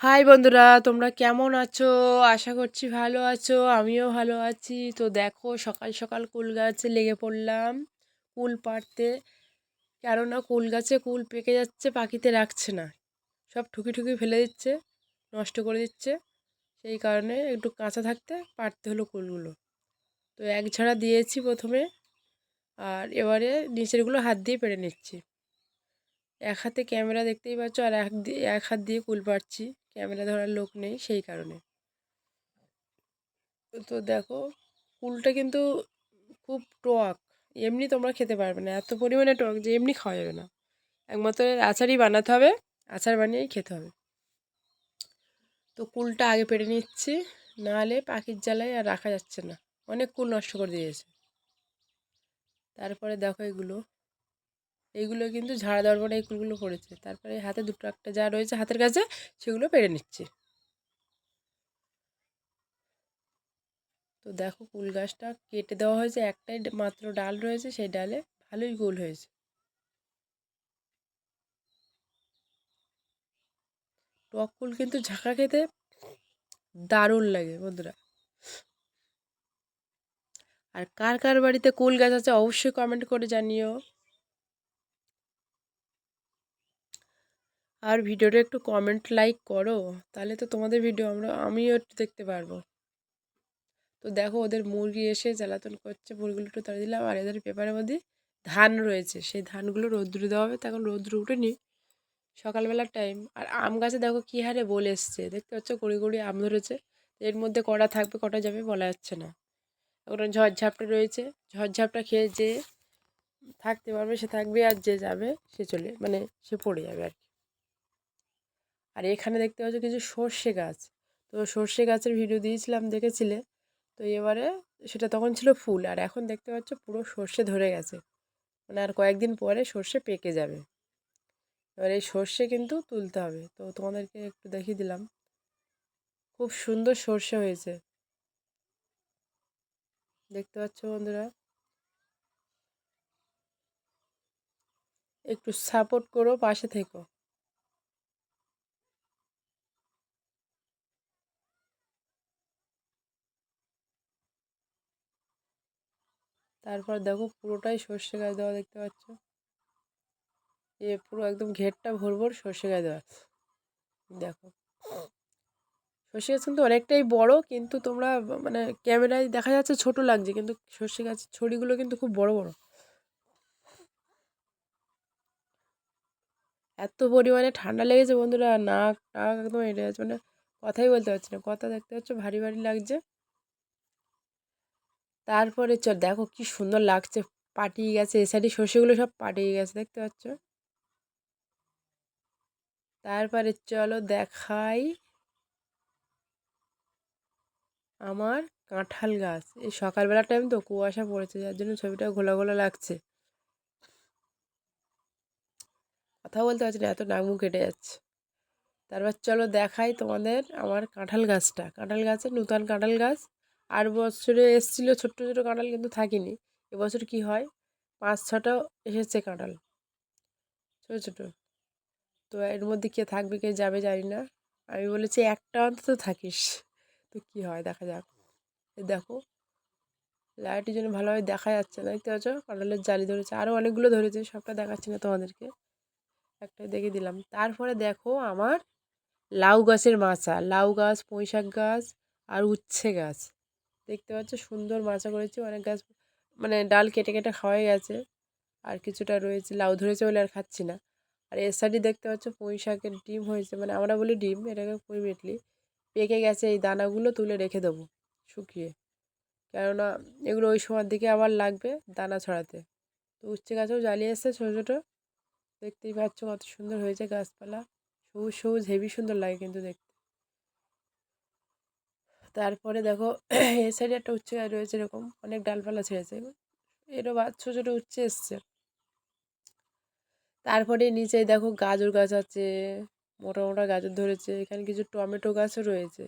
High বন্ধুরা, তোমরা কেমন আছো? আশা করছি ভালো আছো। আমিও ভালো আছি। তো দেখো, সকাল সকাল কুল গাছে লেগে পড়লাম কুল পাড়তে। কেননা কুল গাছে কুল পেকে যাচ্ছে, পাখিতে রাখছে না, সব ঠুকি ঠুকি ফেলে দিচ্ছে, নষ্ট করে দিচ্ছে। সেই কারণে একটু কাঁচা থাকতে পাড়তে হলো কুলগুলো। তো এক ঝাড়া দিয়েছি প্রথমে, আর এবারে নিচেরগুলো হাত দিয়ে পেড়ে নিচ্ছি। এক হাতে ক্যামেরা দেখতেই পাচ্ছ, আর এক হাত দিয়ে কুল পাড়ছি। ক্যামেরা ধরার লোক নেই সেই কারণে। তো দেখো, কুলটা কিন্তু খুব টক। এমনি তোমরা খেতে পারবে না, এত পরিমাণে টক যে এমনি খাওয়া যাবে না। একমাত্র আচারই বানাতে হবে, আচার বানিয়েই খেতে হবে। তো কুলটা আগে পেড়ে নিচ্ছি, নাহলে পাখির জ্বালায় আর রাখা যাচ্ছে না, অনেক কুল নষ্ট করে দিয়েছে। তারপরে দেখো, এইগুলো কিন্তু ঝাড়া দেওয়ার পরে এই কুলগুলো পড়েছে। তারপরে হাতে দুটো একটা যা রয়েছে হাতের কাছে, সেগুলো পেড়ে নিচ্ছি। তো দেখো, কুল গাছটা কেটে দেওয়া হয়েছে, একটাই মাত্র ডাল রয়েছে, সেই ডালে ভালোই কুল হয়েছে। টক কুল কিন্তু ঝাঁকা খেতে দারুণ লাগে বন্ধুরা। আর কার কার বাড়িতে কুল গাছ আছে অবশ্যই কমেন্ট করে জানিও। আর ভিডিওটা একটু কমেন্ট লাইক করো, তাহলে তো তোমাদের ভিডিও আমিও একটু দেখতে পারবো। তো দেখো, ওদের মুরগি এসে জ্বালাতন করছে, মুরগিগুলো একটু তাড়িয়ে দিলাম। আর এদের পেপারের মধ্যে ধান রয়েছে, সেই ধানগুলো রৌদ্রে দেওয়া হবে। তখন রৌদ্র উঠেনি, সকালবেলার টাইম। আর আম গাছে দেখো কী হারে বলে এসছে, দেখতে পাচ্ছ, গড়ি গড়ি আম ধরেছে। এর মধ্যে কটা থাকবে কটা যাবে বলা যাচ্ছে না। ওখানে ঝড়ঝাপটা রয়েছে, ঝড়ঝাপটা খেয়ে যে থাকতে পারবে সে থাকবে, আর যে যাবে সে সে পড়ে যাবে আর কি। আর এখানে দেখতে পাচ্ছ কিছু সর্ষে গাছ। তো সর্ষে গাছের ভিডিও দিয়েছিলাম, দেখেছিলে। তো এবারে সেটা তখন ছিল ফুল, আর এখন দেখতে পাচ্ছ পুরো সর্ষে ধরে গেছে। আর কয়েকদিন পরে সর্ষে পেকে যাবে। এবার এই সর্ষে কিন্তু তুলতে হবে, তো তোমাদেরকে একটু দেখিয়ে দিলাম। খুব সুন্দর সর্ষে হয়েছে, দেখতে পাচ্ছ বন্ধুরা। একটু সাপোর্ট করো, পাশে থেকো। তারপর দেখো, পুরোটাই সর্ষে গাছ দেওয়া, দেখতে পাচ্ছ। পুরো একদম ঘেরটা ভর ভর সর্ষে গাছ দেওয়া। দেখো, সর্ষে গাছ কিন্তু অনেকটাই বড়, কিন্তু তোমরা ক্যামেরায় দেখা যাচ্ছে ছোট লাগছে, কিন্তু সর্ষে গাছের ছড়িগুলো কিন্তু খুব বড় বড়। এত পরিমাণে ঠান্ডা লেগেছে বন্ধুরা, নাক টাক একদম এড়ে যাচ্ছে, কথাই বলতে পারছি না, কথা দেখতে পাচ্ছ ভারী ভারী লাগছে। তারপরে দেখো কি সুন্দর লাগছে, পাটিয়ে গেছে, এ সাইডে সর্ষেগুলো সব পাটিয়ে গেছে, দেখতে পাচ্ছ। তারপরে চলো দেখাই আমার কাঁঠাল গাছ। এই সকালবেলা টাইম তো কুয়াশা পড়েছে, যার জন্য ছবিটা ঘোলা ঘোলা লাগছে, কথা বলতে পারছি না, এত নাক মুখ কেটে যাচ্ছে। তারপর চলো দেখাই তোমাদের আমার কাঁঠাল গাছটা। কাঁঠাল গাছের নূতন কাঁঠাল গাছ। আর বছরে এসেছিলো ছোট্ট ছোটো কাঁঠাল, কিন্তু থাকিনি। এবছর কি হয়, 5-6টা এসেছে কাঁঠাল, ছোটো ছোটো। তো এর মধ্যে কে থাকবে কে যাবে জানি না। আমি বলেছি একটা অন্তত থাকিস, তো কী হয় দেখা যাক। দেখো, লাইটের জন্য ভালোভাবে দেখা যাচ্ছে না, দেখতে পাচ্ছ কাঁঠালের জালি ধরেছে, আরও অনেকগুলো ধরেছে, সবটা দেখাচ্ছি না তোমাদেরকে, একটাই দেখে দিলাম। তারপরে দেখো আমার লাউ গাছের মাচা, লাউ গাছ, পুঁই শাক গাছ, আর উচ্ছে গাছ, দেখতে পাচ্ছ সুন্দর মাচা করেছি। অনেক গাছ ডাল কেটে কেটে খাওয়াই গেছে, আর কিছুটা রয়েছে, লাউ ধরেছে বলে আর খাচ্ছি না। আর এর সাইডে দেখতে পাচ্ছ পুঁই শাকের ডিম হয়েছে, আমরা বলি ডিম, এটাকে পুঁই মেটলি। পেকে গেছে, এই দানাগুলো তুলে রেখে দেবো শুকিয়ে, কেননা এগুলো ওই সময়ের দিকে আবার লাগবে দানা ছড়াতে। তো উচ্ছে গাছেও জ্বালিয়ে এসছে ছোটো ছোটো, দেখতেই পাচ্ছ কত সুন্দর হয়েছে গাছপালা, সবুজ সবুজ, হেবি সুন্দর লাগে কিন্তু দেখতে। তারপরে দেখো এই সাইডে একটা উচ্ছে গাছ রয়েছে, এরকম অনেক ডালপালা ছেড়েছে, এরও ছোটো ছোটো উচ্ছে এসছে। তারপরে নিচে দেখো গাজর গাছ আছে, মোটা মোটা গাজর ধরেছে। এখানে কিছু টমেটো গাছও রয়েছে।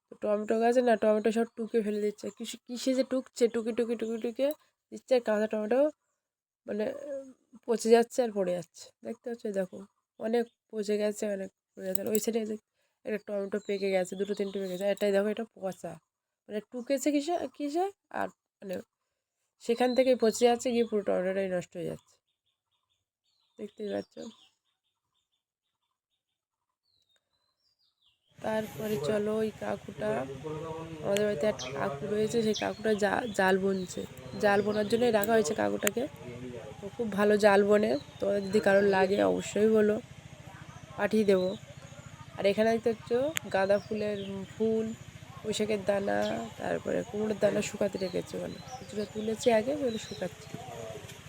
তো টমেটো গাছে না, টমেটো সব টুকে ফেলে দিচ্ছে, কিসে যে টুকছে, টুকে টুকে টুকে টুকে দিচ্ছে, আর কাঁচা টমেটো মানে পচে যাচ্ছে আর পড়ে যাচ্ছে, দেখতে পাচ্ছ। দেখো অনেক পচে গেছে, অনেক ওই সাইডে একটা টমেটো পেকে গেছে, 2-3টে পেকে গেছে, এটাই দেখো এটা পচা, মানে টুকেছে কিসে আর মানে সেখান থেকে পচে যাচ্ছে, গিয়ে পুরো টমেটোটাই নষ্ট হয়ে যাচ্ছে, দেখতেই পাচ্ছ। তারপরে চলো ওই কাকুটা, আমাদের বাড়িতে একটা কাকু রয়েছে, সেই কাকুটা জাল বুনছে, জাল বোনার জন্যই রাখা হয়েছে কাকুটাকে। তো খুব ভালো জাল বোনে, তোমাদের যদি কারোর লাগে অবশ্যই বলো, পাঠিয়ে দেবো। আর এখানে দেখতে পাচ্ছ গাঁদা ফুলের ফুল, পুঁইশাকের দানা, তারপরে কুমড়োর দানা শুকাতে রেখেছে, ওখানে কিছুটা তুলেছি আগে, ওগুলো শুকাচ্ছি,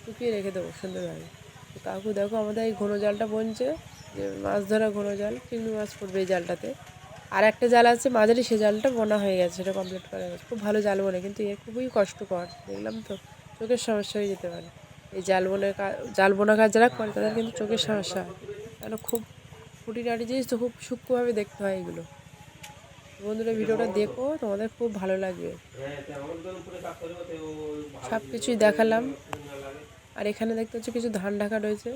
শুকিয়ে রেখে দেবো সুন্দরভাবে। তো কাকু দেখো আমাদের এই ঘন জালটা বনছে, যে মাছ ধরা ঘন জাল, চিংড়ি মাছ পড়বে এই জালটাতে। আর একটা জাল আছে মাঝারি, সে জালটা বোনা হয়ে গেছে, সেটা কমপ্লিট করা গেছে, খুব ভালো জাল বোনে, কিন্তু এ খুবই কষ্টকর, দেখলাম তো চোখের সমস্যা হয়ে যেতে পারে। এই জাল বোনা কাজ যারা করে তাদের কিন্তু চোখের সমস্যা হয়, কেন খুব খুঁটিনাটি জিনিস তো, খুব সূক্ষ্মভাবে দেখতে হয় এগুলো। বন্ধুরা ভিডিওটা দেখো, তোমাদের খুব ভালো লাগবে, সব কিছুই দেখালাম। আর এখানে দেখতে হচ্ছে কিছু ধান ঢাকা রয়েছে।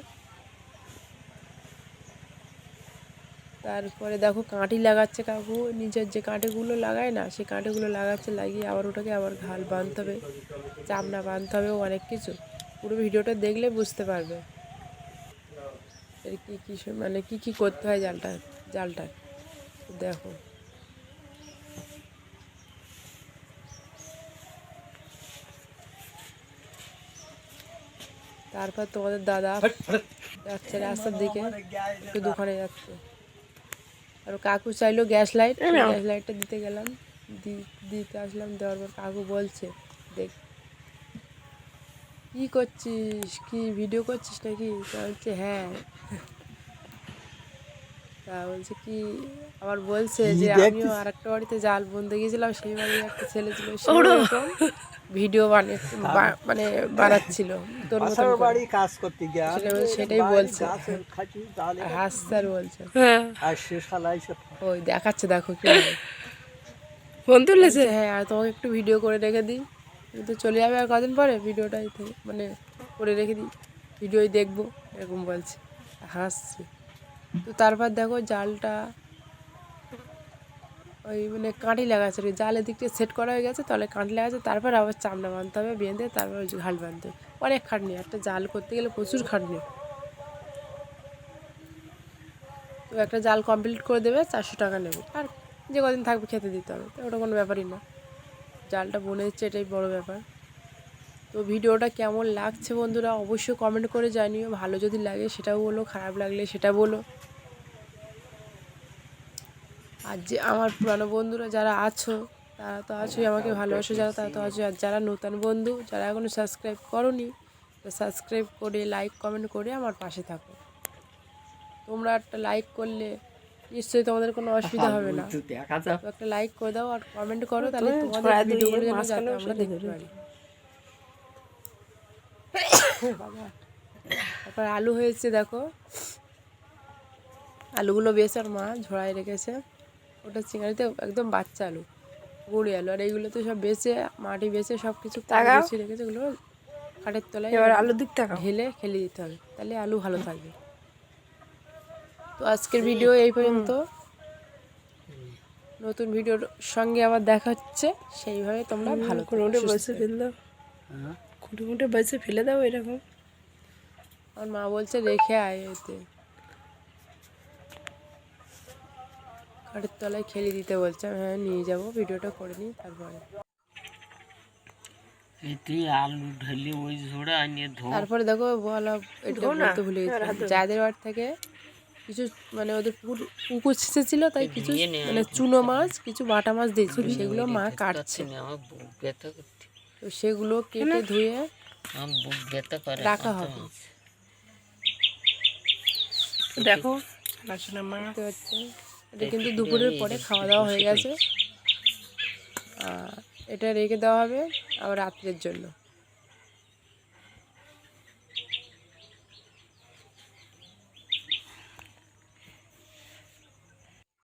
তারপরে দেখো কাঁটি লাগাচ্ছে কাকু, নিজের যে কাঁটিগুলো লাগায় না, সেই কাঁটিগুলো লাগাচ্ছে, লাগিয়ে আবার ওটাকে আবার ঘাল বাঁধতে হবে, চামড়া বাঁধতে হবে, অনেক কিছু। পুরো ভিডিওটা দেখলে বুঝতে পারবে এর কী মানে কী করতে হয় জালটা দেখো। তারপর তোমাদের দাদা যাচ্ছে রাস্তার দিকে, একটু দোকানে যাচ্ছে। আর কাকু চাইলো গ্যাস লাইটটা দিতে গেলাম, দিতে আসলাম, দেওয়ার পর কাকু বলছে, দেখ কী করছিস, কি ভিডিও করছিস নাকি? তা বলছে হ্যাঁ। তা বলছে কি, আবার বলছে যে আমিও আর একটা বাড়িতে জাল বুনতে গিয়েছিলাম, সেই বাড়ির একটা ছেলে ছিল, সে এরকম ভিডিও মানে বানাচ্ছিল তোর মতন করে, কাজ করতে সেটাই বলছে, হাসছে আর বলছে, ওই দেখাচ্ছে দেখো কি ফোন তুলেছে, হ্যাঁ আর তোমাকে একটু ভিডিও করে রেখে দিই, কিন্তু চলে যাবে আর কদিন পরে, ভিডিওটাই মানে করে রেখে দিই, ভিডিওই দেখবো, এরকম বলছে, হাসছে। তো তারপর দেখো জালটা ওই মানে কাঁটি লাগাচ্ছে, ওই জালের দিকটা সেট করা হয়ে গেছে, তলে কাঁটি লাগাচ্ছে, তারপর আবার চামড়া বাঁধতে হবে, বেঁধে তারপর ঘাল বাঁধতে হবে, অনেক খাটনি, একটা জাল করতে গেলে প্রচুর খাটনি। তো একটা জাল কমপ্লিট করে দেবে, 400 টাকা নেবে, আর যে কদিন থাকবে খেতে দিতে হবে, তো ওটা কোনো ব্যাপারই না, জালটা বনে দিচ্ছে, এটাই বড় ব্যাপার। তো ভিডিওটা কেমন লাগছে বন্ধুরা অবশ্যই কমেন্ট করে জানিও, ভালো যদি লাগে সেটাও বলো, খারাপ লাগলে সেটা বলো। আর যে আমার পুরানো বন্ধুরা যারা আছো, তারা তো আছোই, আমাকে ভালোবাসো যারা, তারা তো আছো, আর যারা নতুন বন্ধু, যারা এখনও সাবস্ক্রাইব করোনি, সাবস্ক্রাইব করে লাইক কমেন্ট করে আমার পাশে থাকো। তোমরা একটা লাইক করলে নিশ্চয়ই তোমাদের কোনো অসুবিধা হবে না, তো একটা লাইক করে দাও আর কমেন্ট করো, তাহলে তোমাদের ভিডিওগুলো যেন যাতে আমরা দেখতে পারি। তারপর আলু হয়েছে দেখো, আলুগুলো বেশ আর মা ঝোড়ায় রেখেছে, ওটা চিংড়িতে একদম বাচ্চা আলু, গুঁড়ি আলু, আর এইগুলো তো সব বেছে, মাটি বেছে সব কিছু বেছে রেখেছে, এগুলো খাটের তলায় এবার আলুর দিক ঢেলে খেলে দিতে হবে, তাহলে আলু ভালো থাকবে। তো আজকের ভিডিও এই পর্যন্ত, নতুন ভিডিওর সঙ্গে আবার দেখা হচ্ছে, সেইভাবে তোমরা ভালো খুঁটে বসে ফেলে দাও, খুঁটে বসে ফেলে দাও এরকম, আমার মা বলছে রেখে আয়, এতে খাটের তলায় খেলে দিতে বলছে, হ্যাঁ নিয়ে যাবো, ভিডিওটা করে নিই তারপরে। তারপরে দেখো বলা, এটা বলতে ভুলে গেছি, যাদের বাড়ি থেকে কিছু মানে ওদের পুকুর ছিল, তাই কিছু মানে চুনো মাছ, কিছু বাটা মাছ দিয়েছিল, সেগুলো মা কাটছে, তো সেগুলো কেটে ধুয়ে রাখা হবে। দেখো দেখতে পাচ্ছি, এটা কিন্তু দুপুরের পরে খাওয়া দাওয়া হয়ে গেছে, আর এটা রেখে দেওয়া হবে আবার রাত্রের জন্য।